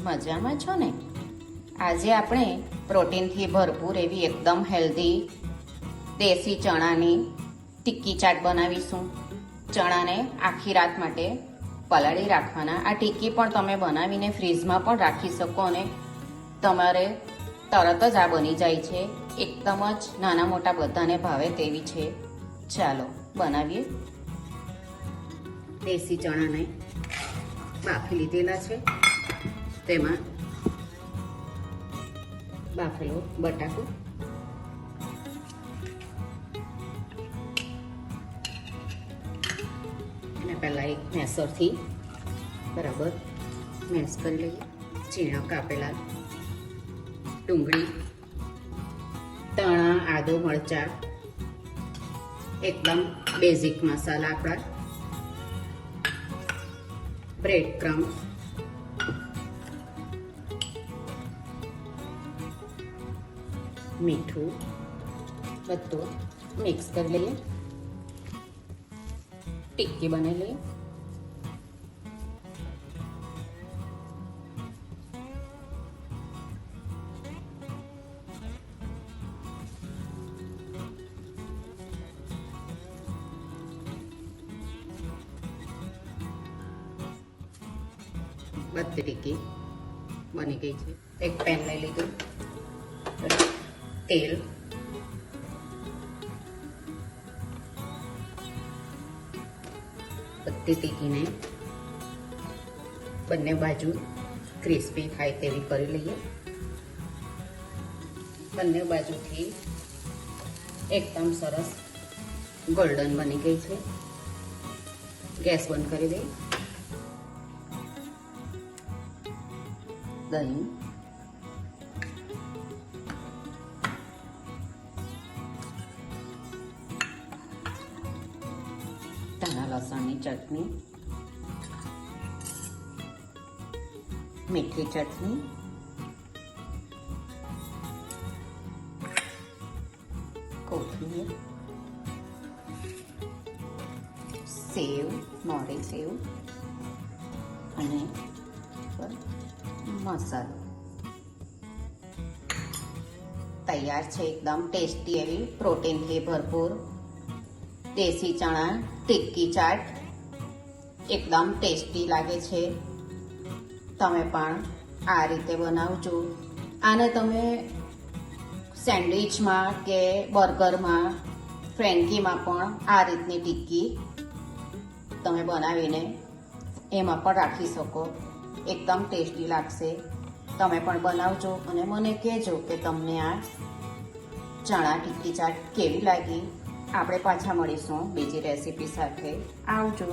મજામાં છો ને? આજે આપણે પ્રોટીનથી ભરપૂર એવી એકદમ હેલ્ધી દેશી ચણાની ટિક્કી ચાટ બનાવીશું. ચણાને આખી રાત માટે પલાળી રાખવાના. આ ટિક્કી પણ તમે બનાવીને ફ્રીજમાં પણ રાખી શકો અને તમારે તરત જ આ બની જાય છે. એકદમ જ નાના મોટા બધાને ભાવે તેવી છે. ચાલો બનાવીએ. દેશી ચણાને બાફી લીધેલા છે. તેમાં બાફેલો બટાકો, અને પહેલાં એક મેસરથી બરાબર મેશ કરી લઈએ. ઝીણા કાપેલા ડુંગળી, ધાણા, આદુ, મરચાં, એકદમ બેઝિક મસાલા આપણા, બ્રેડ ક્રમ્સ, મીઠું, બધું મિક્સ કરી લઈએ. ટિક્કી બનાવી લઈએ. બધી ટિક્કી બની ગઈ છે. એક પેન લઈ લીધું, તેલ, બધી ટિક્કીને બંને બાજુ ક્રિસ્પી થાય તેવી કરી લઈએ. બંને બાજુથી એકદમ સરસ ગોલ્ડન બની ગઈ છે. ગેસ બંધ કરી દઈએ. દહીં, ધાણા લસણની ચટણી, મીઠી ચટણી, કોથમીર, સેવ, મોરી સેવ અને મસાલો તૈયાર છે. એકદમ ટેસ્ટી એવી પ્રોટીનથી ભરપૂર દેશી ચણા ટિક્કી ચાટ એકદમ ટેસ્ટી લાગે છે. તમે પણ આ રીતે બનાવજો. આને તમે સેન્ડવિચમાં કે બર્ગરમાં, ફ્રેન્કીમાં પણ આ રીતની ટિક્કી તમે બનાવીને એમાં પણ રાખી શકો. એકદમ ટેસ્ટી લાગશે. તમે પણ બનાવજો અને મને કહેજો કે તમને આ ચણા ટિક્કી ચાટ કેવી લાગી. આપણે પાછા મળીશું બીજી રેસીપી સાથે. આવજો.